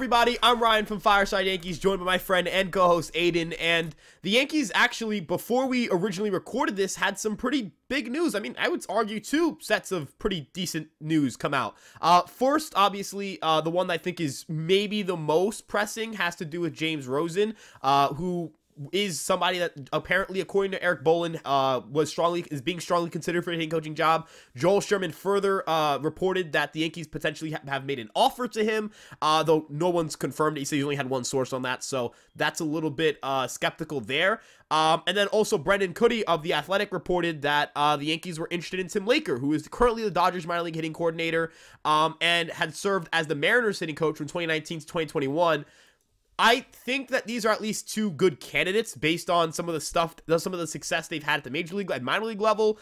everybody? I'm Ryan from Fireside Yankees, joined by my friend and co-host Aiden. And the Yankees actually, before we originally recorded this, had some pretty big news. I mean, I would argue two sets of pretty decent news come out. First, obviously, the one that I think is maybe the most pressing has to do with James Rosen, who is somebody that apparently, according to Eric Bolin, is being strongly considered for a hitting coaching job. Joel Sherman further reported that the Yankees potentially have made an offer to him, though no one's confirmed. He said he's only had one source on that, so that's a little bit skeptical there. And then also Brendan Cuddy of The Athletic reported that the Yankees were interested in Tim Laker, who is currently the Dodgers minor league hitting coordinator, and had served as the Mariners hitting coach from 2019 to 2021. I think that these are at least two good candidates based on some of the success they've had at the major league and minor league level.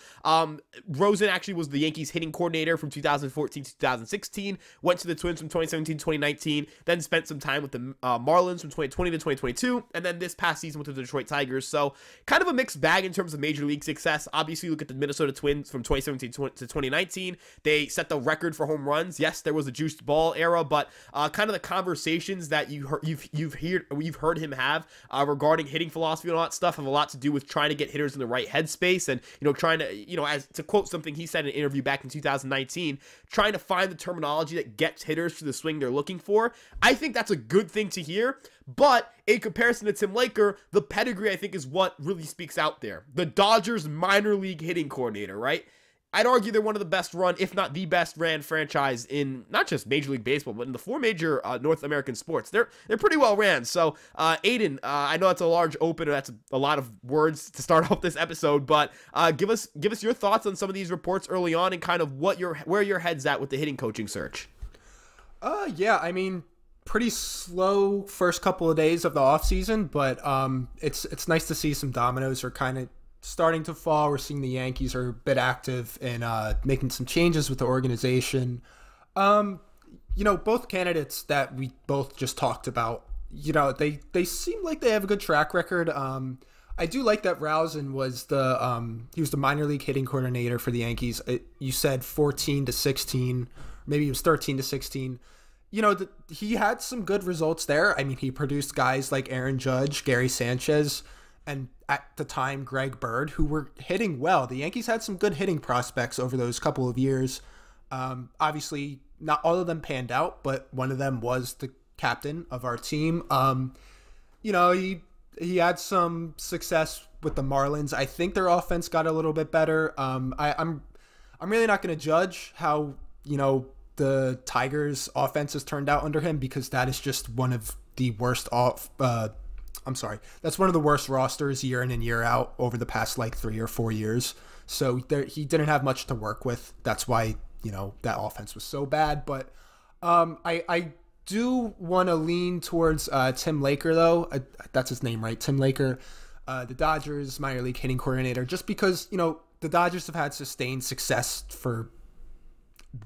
Rosen actually was the Yankees hitting coordinator from 2014 to 2016, went to the Twins from 2017 to 2019, then spent some time with the Marlins from 2020 to 2022, and then this past season with the Detroit Tigers. So kind of a mixed bag in terms of major league success. Obviously, look at the Minnesota Twins from 2017 to 2019. They set the record for home runs. Yes, there was a juiced ball era, but kind of the conversations that you've heard him have regarding hitting philosophy and all that stuff have a lot to do with trying to get hitters in the right headspace and, trying to, as to quote something he said in an interview back in 2019, trying to find the terminology that gets hitters to the swing they're looking for. I think that's a good thing to hear, but in comparison to Tim Laker, the pedigree, I think, is what really speaks out there. The Dodgers minor league hitting coordinator, right? I'd argue they're one of the best run, if not the best ran franchise in not just Major League Baseball, but in the four major North American sports. They're pretty well ran. So, Aiden, I know that's a large opener. That's a lot of words to start off this episode, but give us your thoughts on some of these reports early on and kind of where your head's at with the hitting coaching search. Yeah, I mean, pretty slow first couple of days of the offseason, but it's nice to see some dominoes are kind of starting to fall. We're seeing the Yankees are a bit active in making some changes with the organization. Both candidates that we both just talked about, they seem like they have a good track record. I do like that Rosen was he was the minor league hitting coordinator for the Yankees. You said 14 to 16, maybe it was 13 to 16. He had some good results there. I mean, he produced guys like Aaron Judge, Gary Sanchez, and at the time, Greg Bird, who were hitting well. The Yankees had some good hitting prospects over those couple of years. Obviously, not all of them panned out, but one of them was the captain of our team. He had some success with the Marlins. I think their offense got a little bit better. I'm really not going to judge how the Tigers' offense has turned out under him, because that is just one of the worst that's one of the worst rosters year in and year out over the past 3 or 4 years. So he didn't have much to work with. That's why, that offense was so bad. But I do want to lean towards Tim Laker, though. That's his name, right? Tim Laker, the Dodgers minor league hitting coordinator, just because, the Dodgers have had sustained success for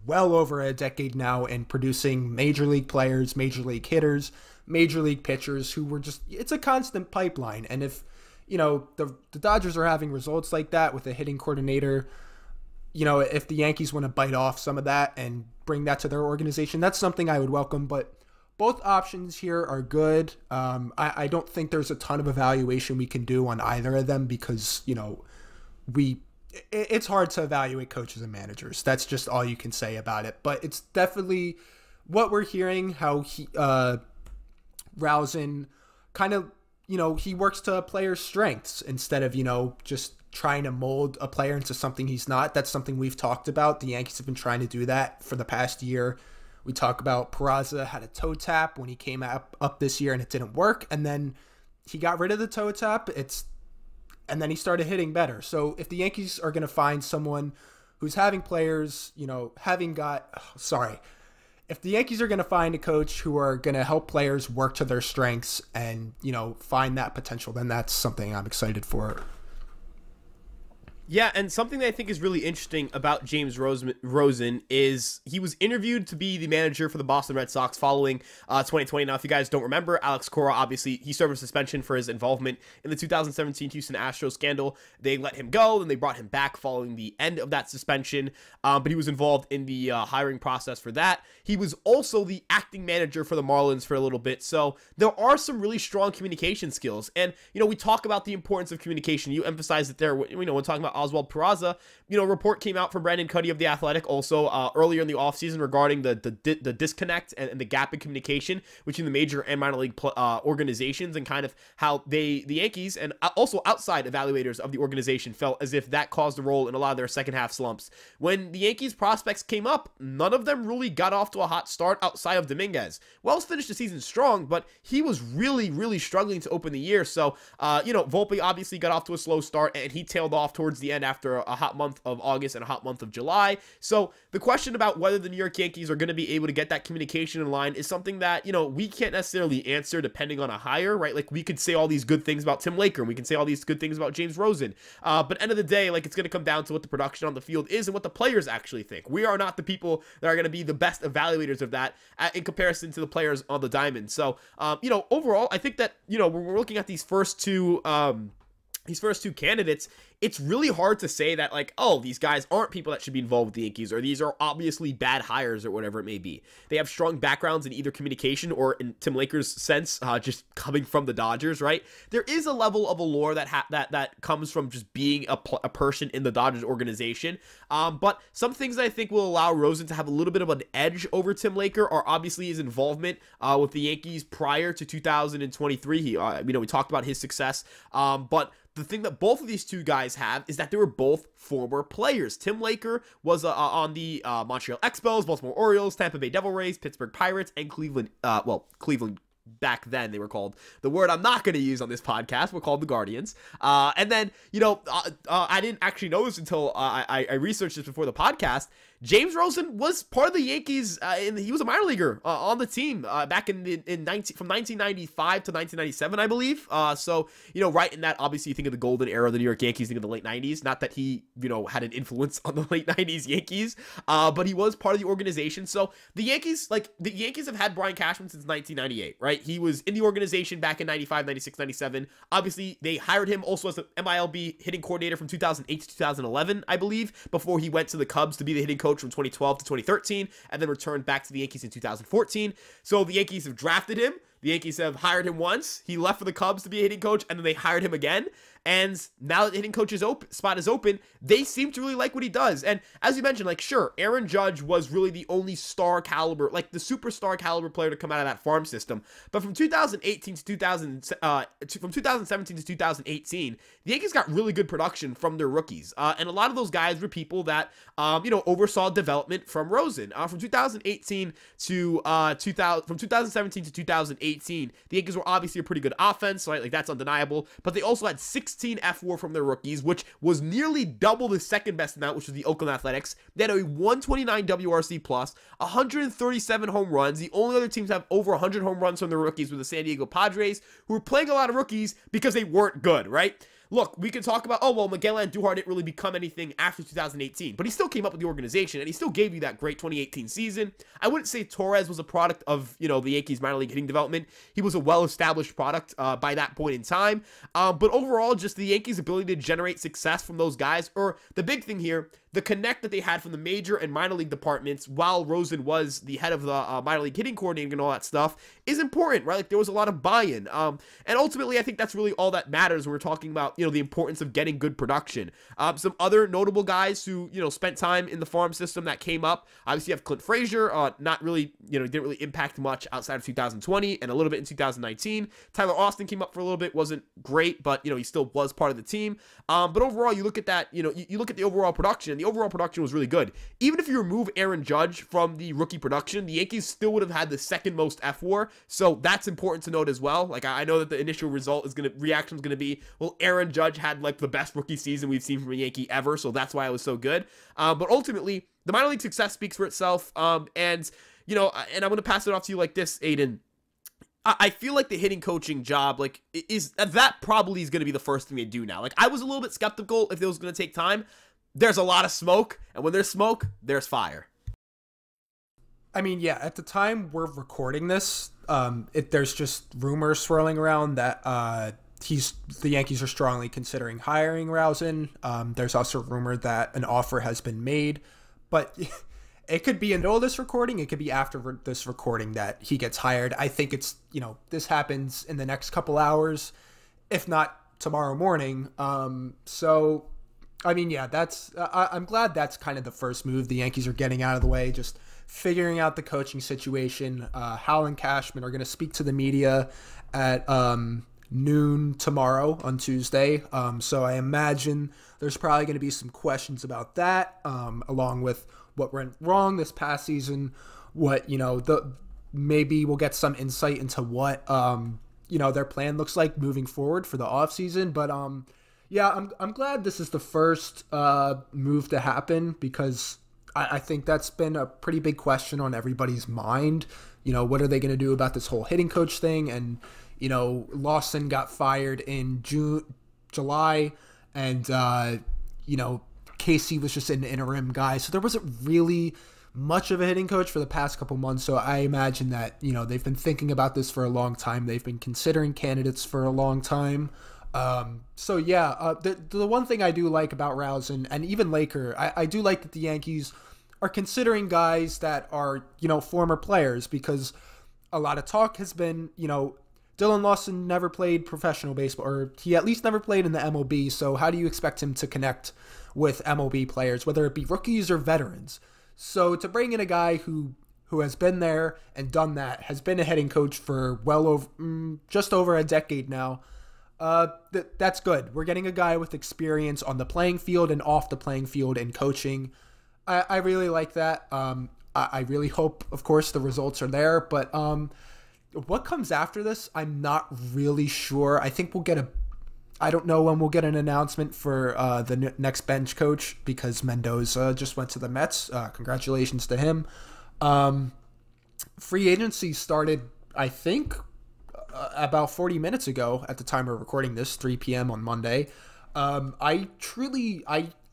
well over a decade now in producing major league players, major league hitters, major league pitchers who were it's a constant pipeline. And if, the Dodgers are having results like that with a hitting coordinator, if the Yankees want to bite off some of that and bring that to their organization, that's something I would welcome. But both options here are good. I don't think there's a ton of evaluation we can do on either of them because, it's hard to evaluate coaches and managers. That's just all you can say about it. But it's definitely what we're hearing, how Rosen kind of, he works to a player's strengths instead of, just trying to mold a player into something he's not. That's something we've talked about. The Yankees have been trying to do that for the past year. We talk about Peraza had a toe tap when he came up this year and it didn't work. And then he got rid of the toe tap. And then he started hitting better. So if the Yankees are going to find someone who's having players, if the Yankees are going to find a coach who are going to help players work to their strengths and, find that potential, then that's something I'm excited for. Yeah, and something that I think is really interesting about James Rosen is he was interviewed to be the manager for the Boston Red Sox following 2020. Now, if you guys don't remember, Alex Cora, obviously, he served a suspension for his involvement in the 2017 Houston Astros scandal. They let him go, then they brought him back following the end of that suspension, but he was involved in the hiring process for that. He was also the acting manager for the Marlins for a little bit, so there are some really strong communication skills. And, we talk about the importance of communication. You emphasize it there, when talking about Oswald Peraza. A report came out from Brandon Cuddy of The Athletic also earlier in the offseason regarding the disconnect and the gap in communication between the major and minor league organizations, and kind of how the Yankees and also outside evaluators of the organization felt as if that caused a role in a lot of their second half slumps. When the Yankees prospects came up, none of them really got off to a hot start outside of Dominguez. Wells finished the season strong, but he was really, really struggling to open the year. So, Volpe obviously got off to a slow start, and he tailed off towards the end after a hot month of August and a hot month of July. So the question about whether the New York Yankees are going to be able to get that communication in line is something that, we can't necessarily answer depending on a hire, right? Like, we could say all these good things about Tim Laker, and we can say all these good things about James Rosen. But end of the day, like, it's going to come down to what the production on the field is and what the players actually think. We are not the people that are going to be the best evaluators of that in comparison to the players on the diamond. So, overall, I think that, when we're looking at these first two candidates, it's really hard to say that, like, oh, these guys aren't people that should be involved with the Yankees, or these are obviously bad hires, or whatever it may be. They have strong backgrounds in either communication or, in Tim Laker's sense, just coming from the Dodgers, right? There is a level of allure that comes from just being a person in the Dodgers organization. But some things that I think will allow Rosen to have a little bit of an edge over Tim Laker are obviously his involvement with the Yankees prior to 2023. We talked about his success, but the thing that both of these two guys have is that they were both former players. Tim Laker was on the Montreal Expos, Baltimore Orioles, Tampa Bay Devil Rays, Pittsburgh Pirates, and Cleveland back then they were called, the word I'm not going to use on this podcast, were called the Guardians. And then, I didn't actually know this until I researched this before the podcast. James Rosen was part of the Yankees, and he was a minor leaguer on the team back from 1995 to 1997, I believe. So, right in that, obviously, you think of the golden era of the New York Yankees, think of the late 90s. Not that he, had an influence on the late 90s Yankees, but he was part of the organization. So the Yankees have had Brian Cashman since 1998, right? He was in the organization back in 95, 96, 97. Obviously, they hired him also as the MILB hitting coordinator from 2008 to 2011, I believe, before he went to the Cubs to be the hitting coach from 2012 to 2013, and then returned back to the Yankees in 2014. So the Yankees have drafted him. The Yankees have hired him once. He left for the Cubs to be a hitting coach, and then they hired him again. And now that the hitting coach's spot is open, they seem to really like what he does. And as you mentioned, like, sure, Aaron Judge was really the only star caliber, like the superstar caliber player to come out of that farm system. But from 2017 to 2018, the Yankees got really good production from their rookies. And a lot of those guys were people that, oversaw development from Rosen. From 2017 to 2018, the Yankees were obviously a pretty good offense, right? Like, that's undeniable. But they also had 16 F4 from their rookies, which was nearly double the second best amount, which was the Oakland Athletics. They had a 129 WRC plus, 137 home runs. The only other teams to have over 100 home runs from their rookies were the San Diego Padres, who were playing a lot of rookies because they weren't good, right? Look, we can talk about, Miguel Andujar didn't really become anything after 2018, but he still came up with the organization, and he still gave you that great 2018 season. I wouldn't say Torres was a product of, the Yankees minor league hitting development. He was a well-established product by that point in time. But overall, just the Yankees' ability to generate success from those guys, or the big thing here, the connect that they had from the major and minor league departments while Rosen was the head of the minor league hitting coordinating and all that stuff is important, right? Like, there was a lot of buy-in. And ultimately, I think that's really all that matters when we're talking about, the importance of getting good production. Some other notable guys who, spent time in the farm system that came up. Obviously, you have Clint Frazier, not really, didn't really impact much outside of 2020 and a little bit in 2019. Tyler Austin came up for a little bit, wasn't great, but, he still was part of the team. But overall, you look at that, you look at the overall production, and the overall production was really good. Even if you remove Aaron Judge from the rookie production, the Yankees still would have had the second most F4, so that's important to note as well. Like, I know that the initial reaction is going to be, well, Aaron Judge had, like, the best rookie season we've seen from a Yankee ever, so that's why it was so good. But ultimately, the minor league success speaks for itself, and I'm going to pass it off to you like this, Aiden. I feel like the hitting coaching job, like, is that probably is going to be the first thing they do now. Like, I was a little bit skeptical if it was going to take time. There's a lot of smoke, and when there's smoke, there's fire. I mean, yeah, at the time we're recording this, there's just rumors swirling around that the Yankees are strongly considering hiring Rousing. There's also rumor that an offer has been made, but it could be until this recording. It could be after this recording that he gets hired. I think it's, this happens in the next couple hours, if not tomorrow morning. So, I mean, yeah, I'm glad that's kind of the first move the Yankees are getting out of the way, just figuring out the coaching situation. Hal and Cashman are going to speak to the media at noon tomorrow on Tuesday. So I imagine there's probably going to be some questions about that, along with what went wrong this past season, what, maybe we'll get some insight into what, their plan looks like moving forward for the offseason. But, yeah, I'm glad this is the first move to happen, because I think that's been a pretty big question on everybody's mind. What are they going to do about this whole hitting coach thing? And, Lawson got fired in July, and, Casey was just an interim guy. So there wasn't really much of a hitting coach for the past couple months. So I imagine that, they've been thinking about this for a long time. They've been considering candidates for a long time. So yeah, the one thing I do like about Rousing and even Laker, I do like that the Yankees are considering guys that are, former players, because a lot of talk has been, Dylan Lawson never played professional baseball, or he at least never played in the MLB. So how do you expect him to connect with MLB players, whether it be rookies or veterans? So to bring in a guy who has been there and done that, has been a hitting coach for well over, just over a decade now, that's good. We're getting a guy with experience on the playing field and off the playing field in coaching. I really like that. I really hope, of course, the results are there. But what comes after this, I'm not really sure. I think I don't know when we'll get an announcement for the next bench coach, because Mendoza just went to the Mets. Congratulations to him. Free agency started, I think, about 40 minutes ago at the time we're recording this, 3 p.m. on Monday. I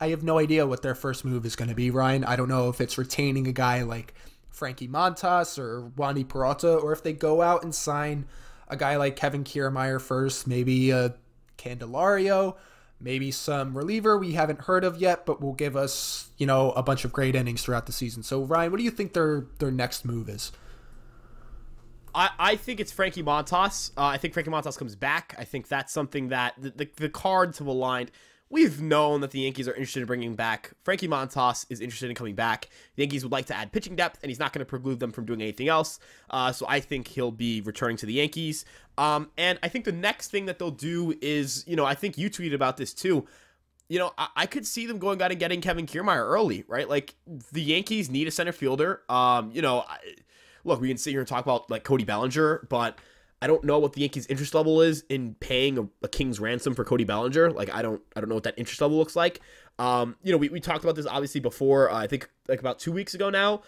have no idea what their first move is going to be, Ryan. I don't know if it's retaining a guy like Frankie Montas or Wandy Peralta, or if they go out and sign a guy like Kevin Kiermaier first, maybe a Candelario, maybe some reliever we haven't heard of yet, but will give us, a bunch of great innings throughout the season. So, Ryan, what do you think their next move is? I think it's Frankie Montas. I think Frankie Montas comes back. I think that's something that the cards have aligned. We've known that the Yankees are interested in bringing back. Frankie Montas is interested in coming back. The Yankees would like to add pitching depth, and he's not going to preclude them from doing anything else. So I think he'll be returning to the Yankees. And I think the next thing that they'll do is, I think you tweeted about this too. I could see them going out and getting Kevin Kiermaier early, right? Like, the Yankees need a center fielder. Look, we can sit here and talk about like Cody Bellinger, but I don't know what the Yankees' interest level is in paying a king's ransom for Cody Bellinger. Like, I don't know what that interest level looks like. We talked about this obviously before. I think like about 2 weeks ago now.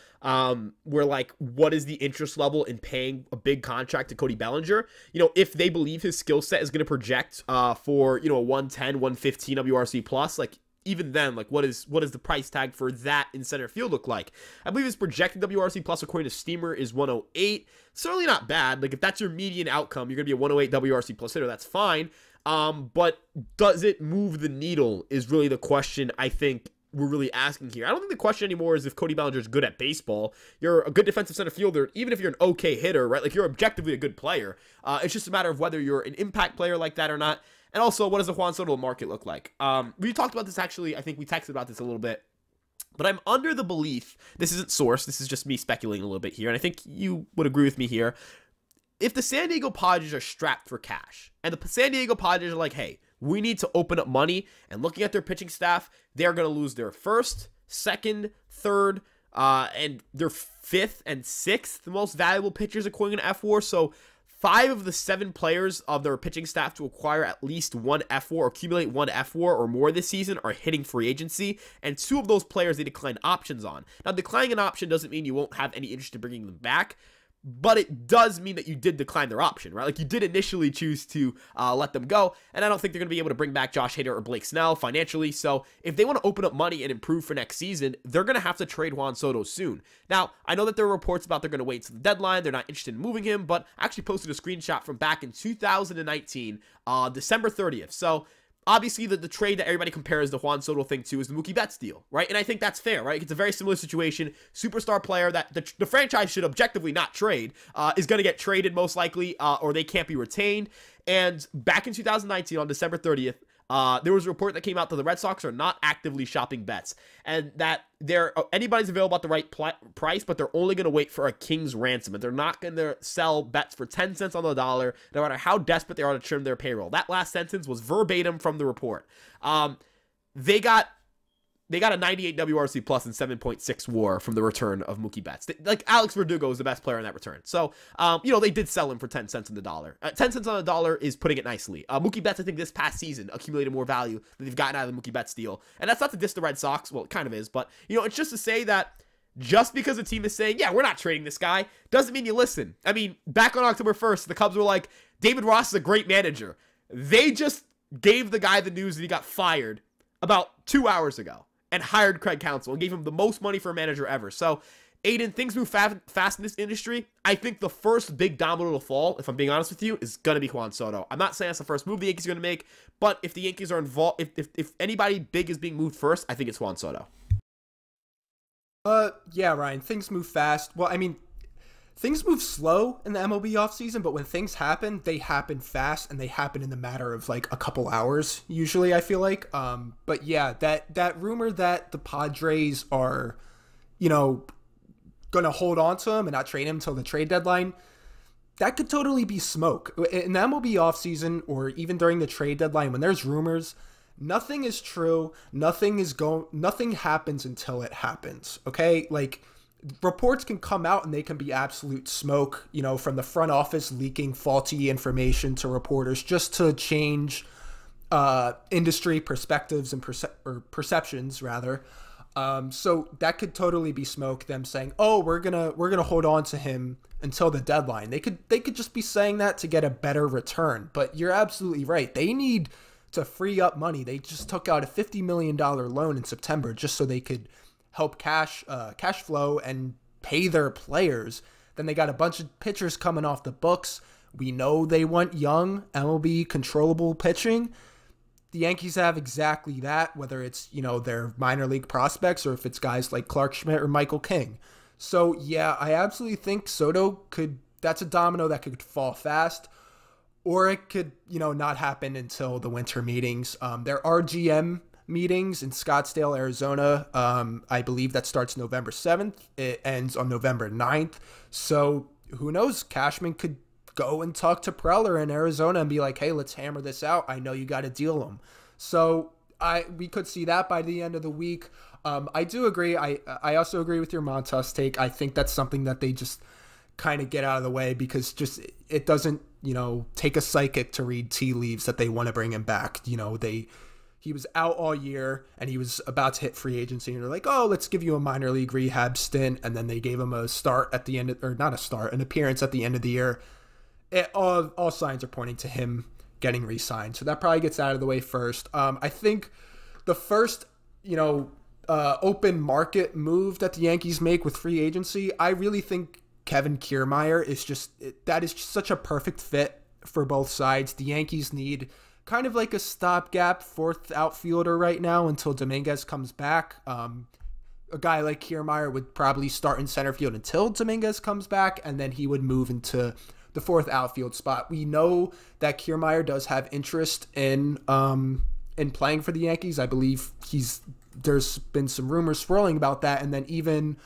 We're like, what is the interest level in paying a big contract to Cody Bellinger? If they believe his skill set is going to project for a 110, 115 WRC plus, like, even then, like, what is the price tag for that in center field look like? I believe his projected WRC plus, according to Steamer, is 108. Certainly not bad. Like, if that's your median outcome, you're going to be a 108 WRC plus hitter. That's fine. But does it move the needle is really the question I think we're really asking here. I don't think the question anymore is if Cody Bellinger is good at baseball. You're a good defensive center fielder, even if you're an okay hitter, right? Like, you're objectively a good player. It's just a matter of whether you're an impact player like that or not. And also, what does the Juan Soto market look like? We talked about this, actually. I think we texted about this a little bit. But I'm under the belief, this isn't sourced, this is just me speculating a little bit here, and I think you would agree with me here. If the San Diego Padres are strapped for cash, and the San Diego Padres are like, hey, we need to open up money, and looking at their pitching staff, they're going to lose their first, second, third, and their fifth and sixth most valuable pitchers according to F4, so 5 of the 7 players of their pitching staff to acquire at least one F4 or accumulate one F4 or more this season are hitting free agency, and 2 of those players they declined options on. Now, declining an option doesn't mean you won't have any interest in bringing them back, but it does mean that you did decline their option, right? Like, you did initially choose to let them go, and I don't think they're going to be able to bring back Josh Hader or Blake Snell financially. So if they want to open up money and improve for next season, they're going to have to trade Juan Soto soon. Now, I know that there are reports about they're going to wait to the deadline. They're not interested in moving him, but I actually posted a screenshot from back in 2019, December 30th. So obviously, the trade that everybody compares the Juan Soto thing to is the Mookie Betts deal, right? And I think that's fair, right? It's a very similar situation. Superstar player that the franchise should objectively not trade is going to get traded most likely, or they can't be retained. And back in 2019, on December 30th, there was a report that came out that the Red Sox are not actively shopping Betts, and that anybody's available at the right price, but they're only going to wait for a king's ransom, and they're not going to sell Betts for 10 cents on the dollar, no matter how desperate they are to trim their payroll. That last sentence was verbatim from the report. They got a 98 WRC plus and 7.6 WAR from the return of Mookie Betts. Like, Alex Verdugo is the best player in that return. So, they did sell him for 10 cents on the dollar. 10 cents on the dollar is putting it nicely. Mookie Betts, I think this past season, accumulated more value than they've gotten out of the Mookie Betts deal. And that's not to diss the Red Sox. Well, it kind of is. But, it's just to say that just because a team is saying, yeah, we're not trading this guy, doesn't mean you listen. I mean, back on October 1st, the Cubs were like, David Ross is a great manager. They just gave the guy the news that he got fired about 2 hours ago, and hired Craig Counsell and gave him the most money for a manager ever. So, Aiden, things move fast in this industry. I think the first big domino to fall, if I'm being honest with you, is going to be Juan Soto. I'm not saying that's the first move the Yankees are going to make, but if the Yankees are involved, if anybody big is being moved first, I think it's Juan Soto. Yeah, Ryan, things move fast. Well, I mean, things move slow in the MLB offseason, but when things happen, they happen fast, and they happen in the matter of like a couple hours, usually, I feel like. But yeah, that rumor that the Padres are, going to hold on to him and not trade him until the trade deadline, that could totally be smoke. In the MLB offseason, or even during the trade deadline, when there's rumors, nothing is true, nothing happens until it happens, okay? Like, reports can come out and they can be absolute smoke, from the front office leaking faulty information to reporters just to change industry perspectives and perceptions rather. So that could totally be smoke, them saying, "Oh, we're gonna hold on to him until the deadline." They could just be saying that to get a better return. But you're absolutely right. They need to free up money. They just took out a $50 million loan in September just so they could help cash flow and pay their players. Then they got a bunch of pitchers coming off the books. We know they want young, MLB controllable pitching. The Yankees have exactly that, whether it's, their minor league prospects or if it's guys like Clark Schmidt or Michael King. So yeah, I absolutely think Soto that's a domino that could fall fast, or it could, not happen until the winter meetings. There are GM meetings in Scottsdale, Arizona. I believe that starts November 7th. It ends on November 9th. So who knows? Cashman could go and talk to Preller in Arizona and be like, hey, let's hammer this out. I know you got to deal them. So we could see that by the end of the week. I do agree. I also agree with your Montas take. I think that's something that they just kind of get out of the way, because just it doesn't, take a psychic to read tea leaves that they want to bring him back. He was out all year and he was about to hit free agency, and they're like, oh, let's give you a minor league rehab stint. And then they gave him a start at the end, an appearance at the end of the year. All signs are pointing to him getting re-signed. So that probably gets out of the way first. I think the first, open market move that the Yankees make with free agency, I really think Kevin Kiermaier is that is such a perfect fit for both sides. The Yankees need kind of like a stopgap fourth outfielder right now until Dominguez comes back. A guy like Kiermaier would probably start in center field until Dominguez comes back, and then he would move into the fourth outfield spot. We know that Kiermaier does have interest in playing for the Yankees. I believe there's been some rumors swirling about that, and then even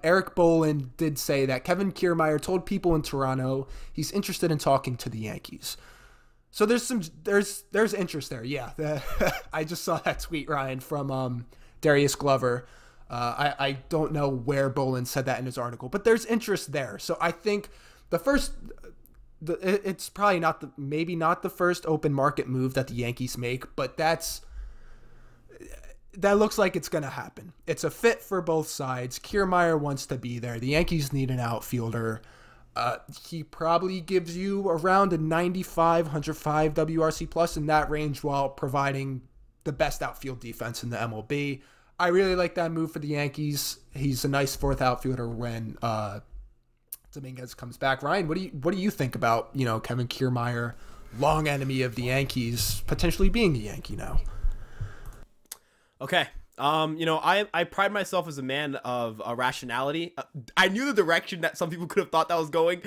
Eric Boland did say that Kevin Kiermaier told people in Toronto he's interested in talking to the Yankees. So there's interest there. Yeah, I just saw that tweet, Ryan, from Darius Glover. I don't know where Boland said that in his article, but there's interest there. So I think it's probably maybe not the first open market move that the Yankees make, but that looks like it's going to happen. It's a fit for both sides. Kiermaier wants to be there. The Yankees need an outfielder. He probably gives you around a 95, 105 WRC plus in that range while providing the best outfield defense in the MLB. I really like that move for the Yankees. He's a nice fourth outfielder when Dominguez comes back. Ryan, what do you think about, Kevin Kiermaier, long enemy of the Yankees, potentially being a Yankee now? Okay. I pride myself as a man of rationality. I knew the direction that some people could have thought that was going.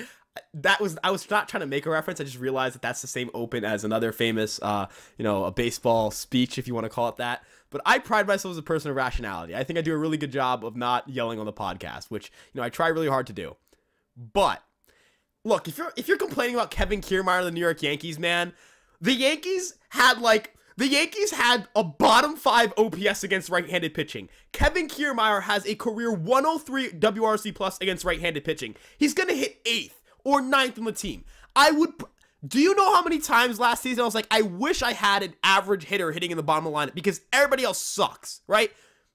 I was not trying to make a reference. I just realized that that's the same open as another famous, a baseball speech, if you want to call it that. But I pride myself as a person of rationality. I think I do a really good job of not yelling on the podcast, which, I try really hard to do. But look, if you're complaining about Kevin Kiermaier and the New York Yankees, man, the Yankees had a bottom 5 OPS against right-handed pitching. Kevin Kiermaier has a career 103 WRC plus against right-handed pitching. He's going to hit 8th or 9th on the team. Do you know how many times last season I was like, I wish I had an average hitter hitting in the bottom of the lineup because everybody else sucks, right?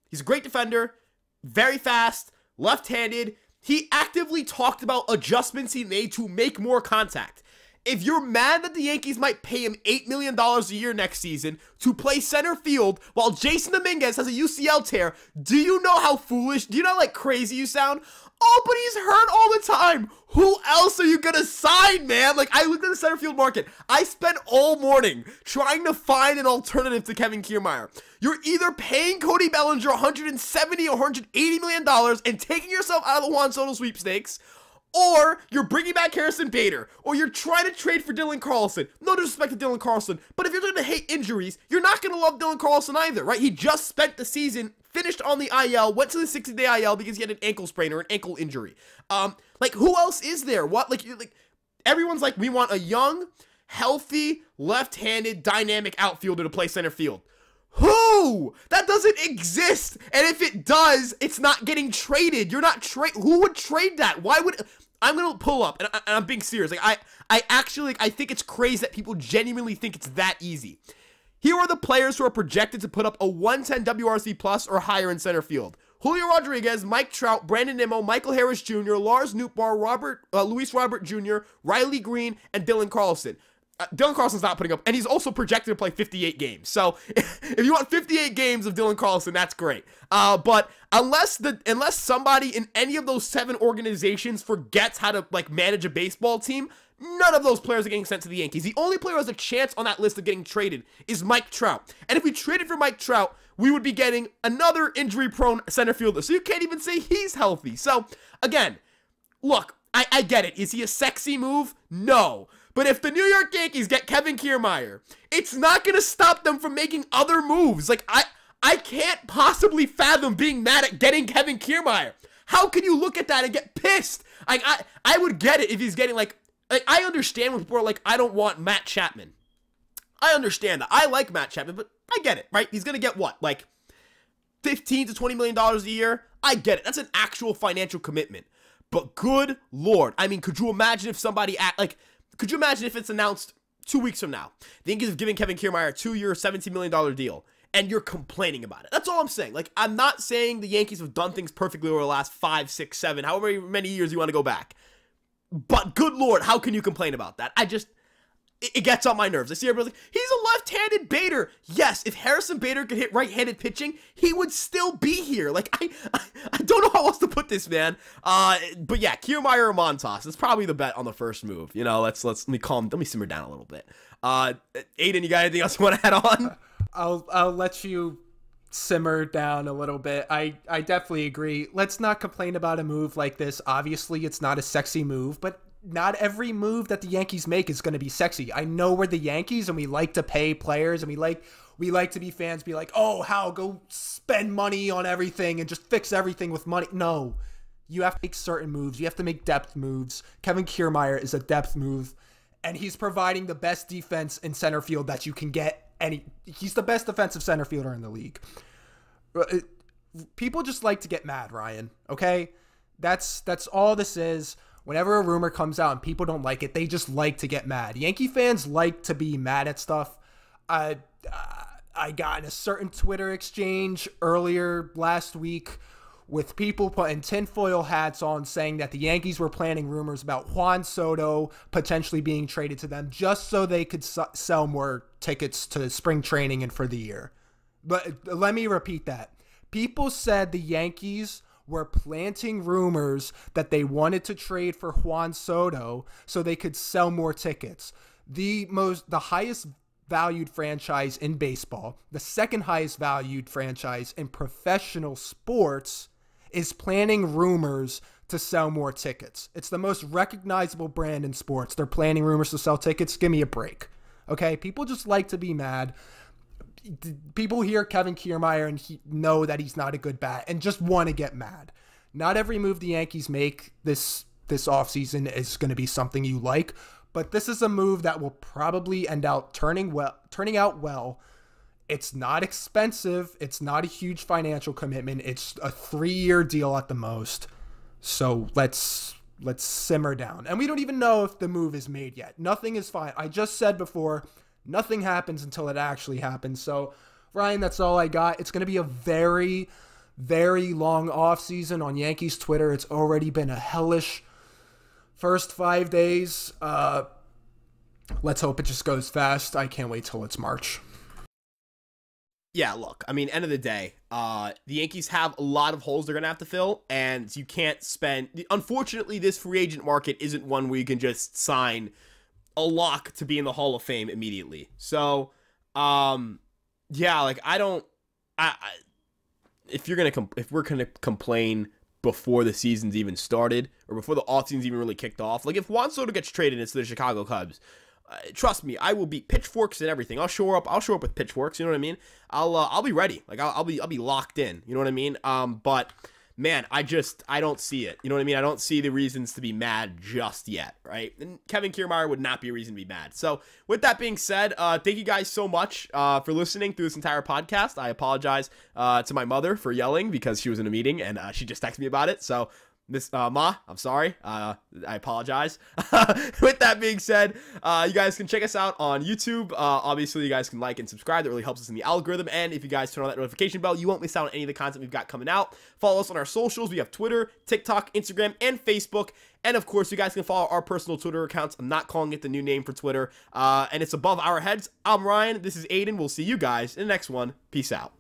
He's a great defender, very fast, left-handed. He actively talked about adjustments he made to make more contact. If you're mad that the Yankees might pay him $8 million a year next season to play center field while Jason Dominguez has a UCL tear, do you know how foolish, do you know how crazy you sound? Oh, but he's hurt all the time. Who else are you going to sign, man? I looked at the center field market. I spent all morning trying to find an alternative to Kevin Kiermaier. You're either paying Cody Bellinger $170 or $180 million and taking yourself out of the Juan Soto sweepstakes, or you're bringing back Harrison Bader, or you're trying to trade for Dylan Carlson. No disrespect to Dylan Carlson, but if you're going to hate injuries, you're not going to love Dylan Carlson either, right? He just spent the season, finished on the IL, went to the 60-day IL because he had an ankle sprain or an ankle injury. Who else is there? Everyone's like, we want a young, healthy, left-handed, dynamic outfielder to play center field. Who? That doesn't exist. And if it does, it's not getting traded. You're not who would trade that? Why would I'm going to pull up and I'm being serious. I actually I think it's crazy that people genuinely think it's that easy. Here are the players who are projected to put up a 110 WRC plus or higher in center field. Julio Rodriguez, Mike Trout, Brandon Nimmo, Michael Harris Jr., Lars Nootbaar, Luis Robert Jr., Riley Green, and Dylan Carlson. Dylan Carlson's not putting up, and he's also projected to play 58 games. So if you want 58 games of Dylan Carlson, that's great. But unless somebody in any of those 7 organizations forgets how to manage a baseball team, none of those players are getting sent to the Yankees. The only player who has a chance on that list of getting traded is Mike Trout. And if we traded for Mike Trout, we would be getting another injury-prone center fielder. So you can't even say he's healthy. So again, look, I get it. Is he a sexy move? No. But if the New York Yankees get Kevin Kiermaier, it's not going to stop them from making other moves. I can't possibly fathom being mad at getting Kevin Kiermaier. How can you look at that and get pissed? I would get it if he's getting I understand when people are like, I don't want Matt Chapman. I understand that. I like Matt Chapman, but I get it, right? He's going to get what? $15 to $20 million a year? I get it. That's an actual financial commitment. But good Lord. I mean, could you imagine if could you imagine if it's announced 2 weeks from now, the Yankees have given Kevin Kiermaier a 2-year, $17 million deal, and you're complaining about it? That's all I'm saying. I'm not saying the Yankees have done things perfectly over the last 5, 6, 7, however many years you want to go back. But good Lord, how can you complain about that? It gets on my nerves. I see everybody's like, he's a left-handed batter. Yes, if Harrison Bader could hit right-handed pitching, he would still be here. I don't know how else to put this, man. But yeah, Kiermaier or Montas. It's probably the bet on the first move. Let me simmer down a little bit. Aiden, you got anything else you want to add on? I'll let you simmer down a little bit. I definitely agree. Let's not complain about a move like this. Obviously, it's not a sexy move, but not every move that the Yankees make is going to be sexy. I know we're the Yankees and we like to pay players and we like to be fans, be like, oh, how go spend money on everything and just fix everything with money. No, you have to make certain moves. You have to make depth moves. Kevin Kiermaier is a depth move, and he's providing the best defense in center field that you can get. And he's the best defensive center fielder in the league. People just like to get mad, Ryan. Okay, that's all this is. Whenever a rumor comes out and people don't like it, they just like to get mad. Yankee fans like to be mad at stuff. I got in a certain Twitter exchange earlier last week with people putting tinfoil hats on saying that the Yankees were planning rumors about Juan Soto potentially being traded to them just so they could sell more tickets to spring training and for the year. But let me repeat that. People said the Yankees were planting rumors that they wanted to trade for Juan Soto so they could sell more tickets. The highest valued franchise in baseball, the second highest valued franchise in professional sports, is planning rumors to sell more tickets. It's the most recognizable brand in sports. They're planning rumors to sell tickets. Give me a break. Okay? People just like to be mad. People hear Kevin Kiermaier and know that he's not a good bat and just want to get mad. Not every move the Yankees make this offseason is going to be something you like, but this is a move that will probably end out turning out well. It's not expensive. It's not a huge financial commitment. It's a 3-year deal at the most. So let's simmer down. And we don't even know if the move is made yet. Nothing is fine. I just said before, nothing happens until it actually happens. So, Ryan, that's all I got. It's going to be a very, very long offseason on Yankees Twitter. It's already been a hellish first 5 days. Let's hope it just goes fast. I can't wait till it's March. Yeah, look, I mean, end of the day, the Yankees have a lot of holes they're going to have to fill, and you can't spend... Unfortunately, this free agent market isn't one where you can just sign a lock to be in the Hall of Fame immediately. So, yeah, like, if we're going to complain before the season's even started, or before the offseason's even really kicked off, like, if Juan Soto gets traded into the Chicago Cubs, trust me, I will be pitchforks and everything. I'll show up with pitchforks. You know what I mean? I'll be ready. Like I'll be locked in. You know what I mean? But man, I don't see it. You know what I mean? I don't see the reasons to be mad just yet, right? And Kevin Kiermaier would not be a reason to be mad. So with that being said, thank you guys so much for listening through this entire podcast. I apologize to my mother for yelling because she was in a meeting and she just texted me about it. So Miss Ma, I'm sorry. I apologize. With that being said, you guys can check us out on YouTube. Obviously, you guys can like and subscribe. That really helps us in the algorithm. And if you guys turn on that notification bell, you won't miss out on any of the content we've got coming out. Follow us on our socials. We have Twitter, TikTok, Instagram, and Facebook. And of course, you guys can follow our personal Twitter accounts. I'm not calling it the new name for Twitter. And it's above our heads. I'm Ryan. This is Aiden. We'll see you guys in the next one. Peace out.